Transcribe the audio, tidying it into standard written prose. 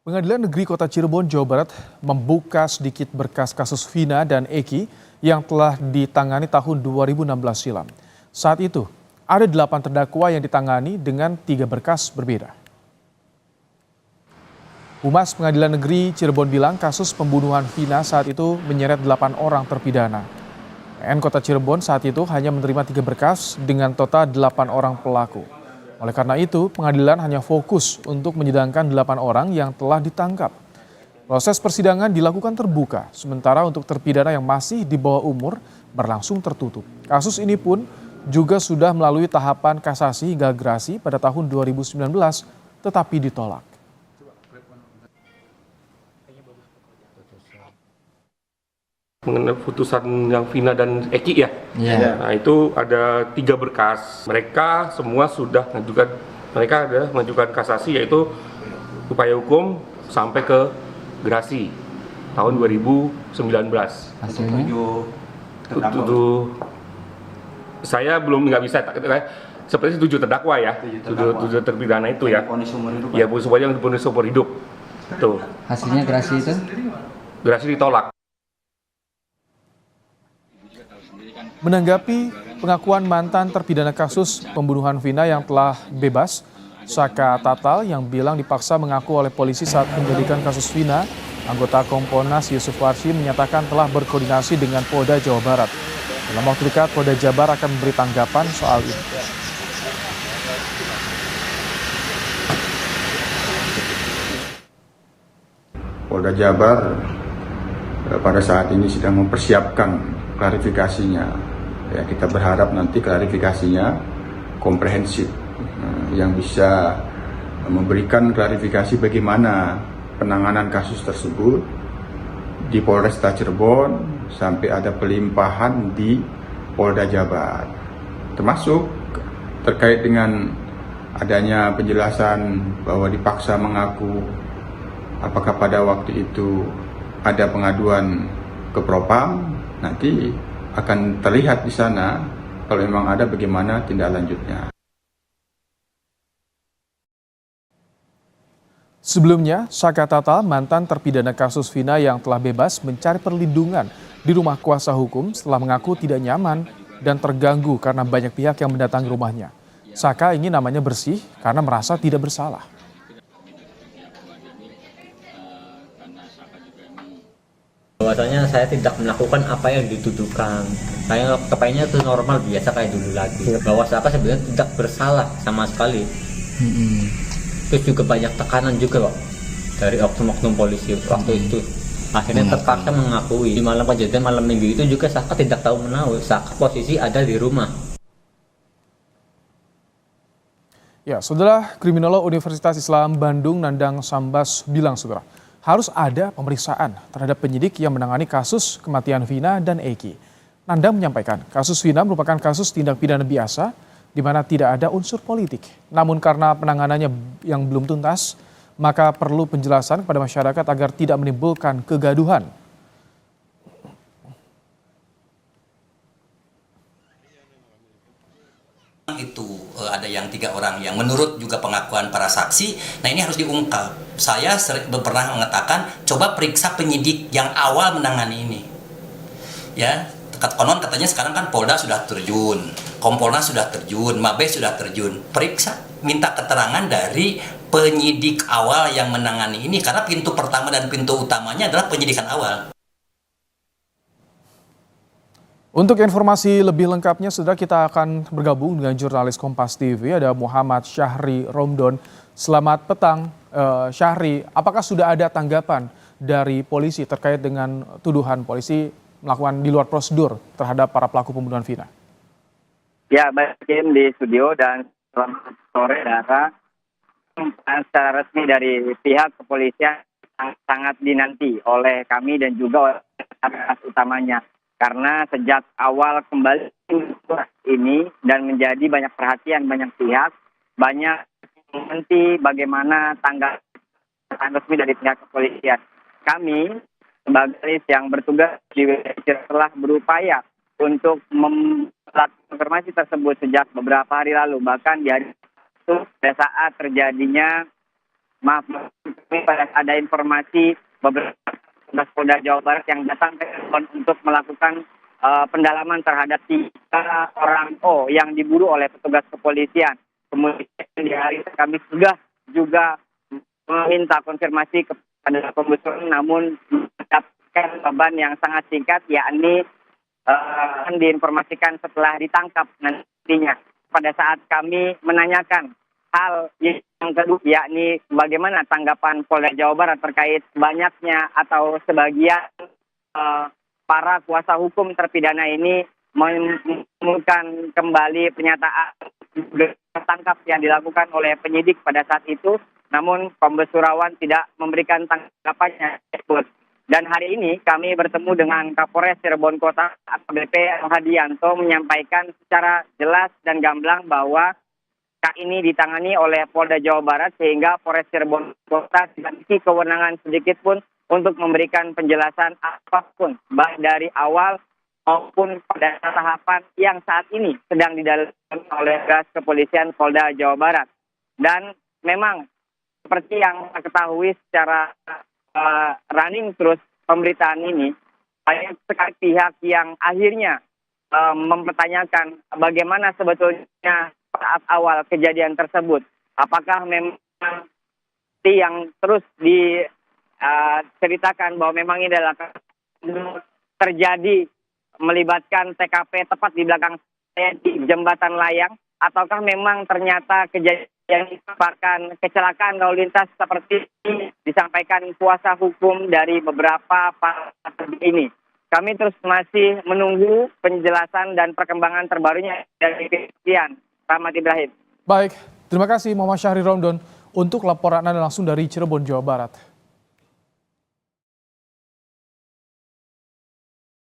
Pengadilan Negeri Kota Cirebon, Jawa Barat membuka sedikit berkas kasus Vina dan Eki yang telah ditangani tahun 2016 silam. Saat itu, ada 8 terdakwa yang ditangani dengan 3 berkas berbeda. Humas Pengadilan Negeri Cirebon bilang kasus pembunuhan Vina saat itu menyeret 8 orang terpidana. PN Kota Cirebon saat itu hanya menerima 3 berkas dengan total 8 orang pelaku. Oleh karena itu, pengadilan hanya fokus untuk menyidangkan 8 orang yang telah ditangkap. Proses persidangan dilakukan terbuka, sementara untuk terpidana yang masih di bawah umur berlangsung tertutup. Kasus ini pun juga sudah melalui tahapan kasasi hingga gerasi pada tahun 2019, tetapi ditolak. Mengenai putusan yang Vina dan Eki ya, Nah itu ada 3 berkas. Mereka semua sudah mengajukan kasasi, yaitu upaya hukum sampai ke gerasi tahun 2019. Hasilnya? Saya belum nggak bisa, seperti 7 terdakwa ya, 7 terpidana itu ya. Ya, semuanya yang diponis seumur hidup. Tuh. Hasilnya gerasi itu? Gerasi ditolak. Menanggapi pengakuan mantan terpidana kasus pembunuhan Vina yang telah bebas, Saka Tatal yang bilang dipaksa mengaku oleh polisi saat penyelidikan kasus Vina, anggota Kompolnas Yusuf Warsi menyatakan telah berkoordinasi dengan Polda Jawa Barat. Dalam waktu dekat, Polda Jabar akan memberi tanggapan soal ini. Polda Jabar pada saat ini sedang mempersiapkan klarifikasinya. Ya, kita berharap nanti klarifikasinya komprehensif, yang bisa memberikan klarifikasi bagaimana penanganan kasus tersebut di Polresta Cirebon sampai ada pelimpahan di Polda Jabar, termasuk terkait dengan adanya penjelasan bahwa dipaksa mengaku, apakah pada waktu itu ada pengaduan ke Propam. Nanti akan terlihat di sana kalau memang ada bagaimana tindak lanjutnya. Sebelumnya, Saka Tatal, mantan terpidana kasus Vina yang telah bebas mencari perlindungan di rumah kuasa hukum setelah mengaku tidak nyaman dan terganggu karena banyak pihak yang mendatangi rumahnya. Saka ingin namanya bersih karena merasa tidak bersalah. Bahwasanya saya tidak melakukan apa yang dituduhkan. Saya kepayanya itu normal biasa kayak dulu lagi. Bahwa saya sebenarnya tidak bersalah sama sekali. Terus juga banyak tekanan juga kok dari oknum-oknum polisi waktu itu. Akhirnya terpaksa mengakui. Di malam kejadian malam minggu itu juga Saka tidak tahu menahu. Saka posisi ada di rumah. Ya, Saudara, Kriminolog Universitas Islam Bandung Nandang Sambas bilang, Saudara, harus ada pemeriksaan terhadap penyidik yang menangani kasus kematian Vina dan Eki. Nandang menyampaikan, kasus Vina merupakan kasus tindak pidana biasa di mana tidak ada unsur politik. Namun karena penanganannya yang belum tuntas, maka perlu penjelasan kepada masyarakat agar tidak menimbulkan kegaduhan. Itu ada yang 3 orang yang menurut juga pengakuan para saksi. Nah, ini harus diungkap. Saya pernah mengatakan coba periksa penyidik yang awal menangani ini. Ya, konon katanya sekarang kan Polda sudah terjun, Kompolnas sudah terjun, Mabes sudah terjun. Periksa, minta keterangan dari penyidik awal yang menangani ini karena pintu pertama dan pintu utamanya adalah penyidikan awal. Untuk informasi lebih lengkapnya, Saudara, kita akan bergabung dengan jurnalis Kompas TV, ada Muhammad Syahri Romdon. Selamat petang, Syahri. Apakah sudah ada tanggapan dari polisi terkait dengan tuduhan polisi melakukan di luar prosedur terhadap para pelaku pembunuhan Vina? Ya, baik Kim di studio dan selamat sore, Dara. Secara resmi dari pihak kepolisian sangat dinanti oleh kami dan juga oleh utamanya. Karena sejak awal kembali ini dan menjadi banyak perhatian banyak pihak, banyak menanti bagaimana tanggapan resmi dari pihak kepolisian. Kami sebagai yang bertugas di wilayah telah berupaya untuk melakukan informasi tersebut sejak beberapa hari lalu. Bahkan di hari itu pada saat terjadinya ada informasi beberapa petugas Polda Jawa Barat yang datang ke Cirebon untuk melakukan pendalaman terhadap 3 orang yang diburu oleh petugas kepolisian. Kemudian di hari kami sudah juga meminta konfirmasi kepada pembusuran, namun mendapatkan beban yang sangat singkat, yakni akan diinformasikan setelah ditangkap nantinya. Pada saat kami menanyakan hal yang kedua, yakni bagaimana tanggapan Polda Jawa Barat terkait banyaknya atau sebagian para kuasa hukum terpidana ini menemukan kembali pernyataan tertangkap yang dilakukan oleh penyidik pada saat itu, namun Kombes Surawan tidak memberikan tanggapannya tersebut. Dan hari ini kami bertemu dengan Kapolres Cirebon Kota AKBP Hadianto menyampaikan secara jelas dan gamblang bahwa kasus ini ditangani oleh Polda Jawa Barat sehingga Polres Cirebon Kota tidak memiliki kewenangan sedikit pun untuk memberikan penjelasan apapun baik dari awal maupun pada tahapan yang saat ini sedang didalami oleh kepolisian Polda Jawa Barat. Dan memang seperti yang kita ketahui secara running terus pemberitaan ini, banyak sekali pihak yang akhirnya mempertanyakan bagaimana sebetulnya saat awal kejadian tersebut. Apakah memang yang terus diceritakan bahwa memang ini adalah terjadi melibatkan TKP tepat di belakang saya di Jembatan Layang, ataukah memang ternyata kejadian yang merupakan kecelakaan lalu lintas seperti disampaikan kuasa hukum dari beberapa partai ini. Kami terus masih menunggu penjelasan dan perkembangan terbarunya dari kepolisian. Rahmat Ibrahim. Baik, terima kasih Muhammad Syahri Romdon untuk laporan Anda langsung dari Cirebon, Jawa Barat.